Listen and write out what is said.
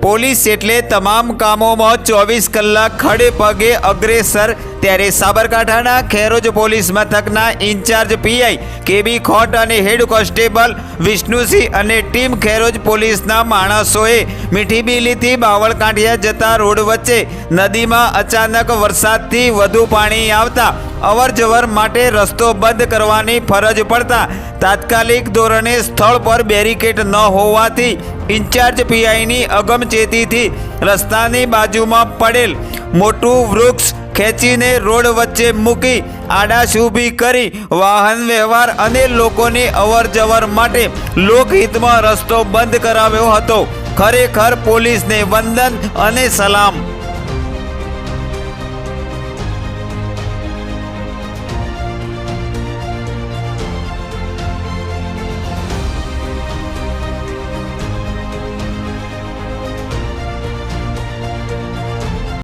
Police એટલે તમામ કામોમાં 24 કલાક ખડે પગે અગ્રેસર। ત્યારે સાબરકાંઠાના ખેરોજ પોલીસ મથકના ઇન્ચાર્જ પીઆઈ કેબી ખોટ અને હેડ કોન્સ્ટેબલ વિષ્ણુસિંહ અને ટીમ ખેરોજ પોલીસના માણસોએ મીઠી બીલીથી બાવળકાંઠિયા જતા રોડ વચ્ચે નદીમાં અચાનક વરસાદથી વધુ પાણી આવતા અવરજવર માટે રસ્તો બંધ કરવાની ફરજ પડતા તાત્કાલિક ધોરણે સ્થળ પર બેરિકેડ ન હોવાથી ઇન્ચાર્જ પીઆઈની અગમચેતીથી રસ્તાની બાજુમાં પડેલ મોટું વૃક્ષ ખેંચીને રોડ વચ્ચે મૂકી આડાશ ઊભી કરી વાહન વ્યવહાર અને લોકોની અવરજવર માટે લોકહિતમાં રસ્તો બંધ કરાવ્યો હતો। ખરેખર પોલીસને વંદન અને સલામ।